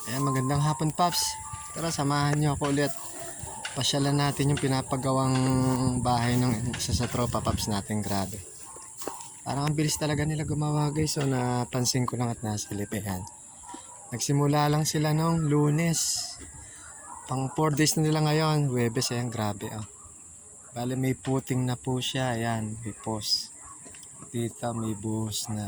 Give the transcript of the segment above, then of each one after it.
Ayan, magandang hapon, Paps. Tara, samahan niyo ako ulit. Pasyalan natin yung pinapagawang bahay ng isa sa tropa, Paps natin. Grabe. Parang ang bilis talaga nila gumawa, guys. So, napansin ko lang at nasilip. Ayan. Nagsimula lang sila nung Lunes. Pang 4 days na nila ngayon. Huwebes, ayan, grabe. Oh. Bale, may puting na po siya. Ayan, may post. Dito, may buhos na.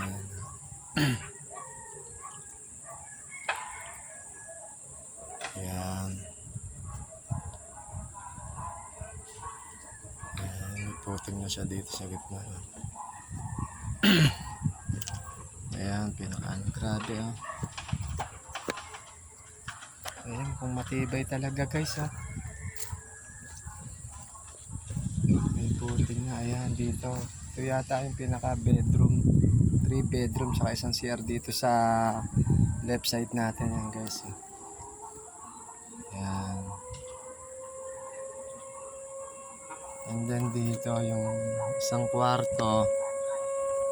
Ayan. Ayan, may puting na siya dito sa gitna. Ayan, pinakaano. Grabe, oh. Ayan, kung matibay talaga, guys, oh. May puting na. Ayan, dito. Ito yata yung pinaka bedroom. 3 bedroom saka isang CR dito sa left side natin. Yan, guys, oh. Ayan. And then dito yung isang kwarto,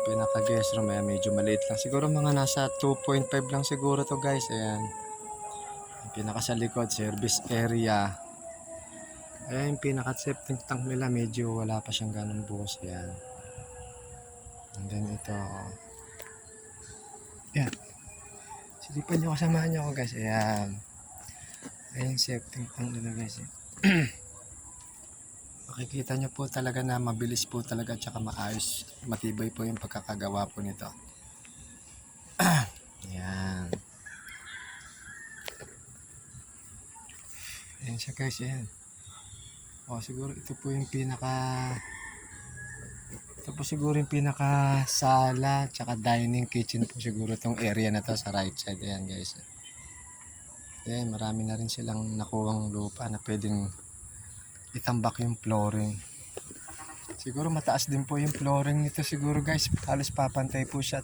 pinaka guest room. Ayan, medyo maliit lang. Siguro mga nasa 2.5 lang siguro to, guys. Ayan. Yung pinaka sa likod, service area. Ayan, yung pinaka septic tank nila, medyo wala pa siyang ganun buhos. Ayan. And then ito. Ayan. Silipan nyo, kasamahan nyo ako, guys. Ayan. Ayan yung septic tank nila, guys. Makikita nyo po talaga na mabilis po talaga at saka maayos. Matibay po yung pagkakagawa po nito. Ayan. Ayan siya, guys. Ayan. O, siguro ito po yung ito po siguro yung pinaka sala tsaka dining kitchen po siguro itong area na to sa right side. Ayan, guys. Ayan, marami na rin silang nakuwang lupa na pwedeng itambak yung flooring. Siguro mataas din po yung flooring nito siguro, guys. Halos papantay po siya.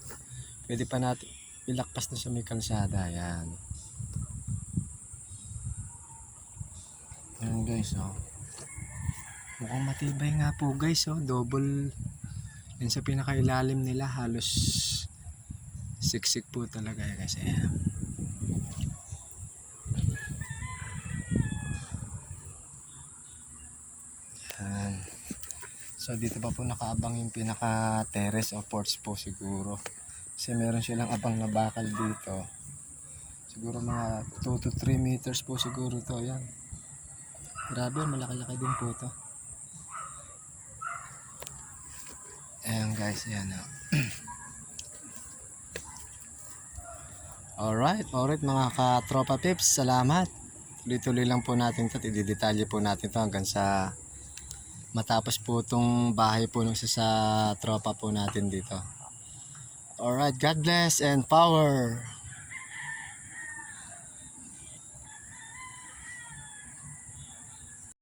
Pwede pa natin ilakpas na sa may kalsada. Ayan. Ayan, guys, oh. Mukhang matibay nga po, guys, oh. Double. Yan sa pinakailalim nila, halos siksik po talaga, guys. Ayan. Ayan. So dito pa po nakaabang yung pinaka terrace o porch po siguro. Kasi meron silang abang na bakal dito. Siguro mga 2 to 3 meters po siguro to. Ayan. Grabe, malaki-laki din po to. Ayan, guys, ayan, oh. Alright mga katropa pips, salamat. Tuloy-tuloy lang po natin ito. Ididetalye po natin ito hanggang sa matapos po itong bahay po nung sa tropa po natin dito. Alright, God bless and power.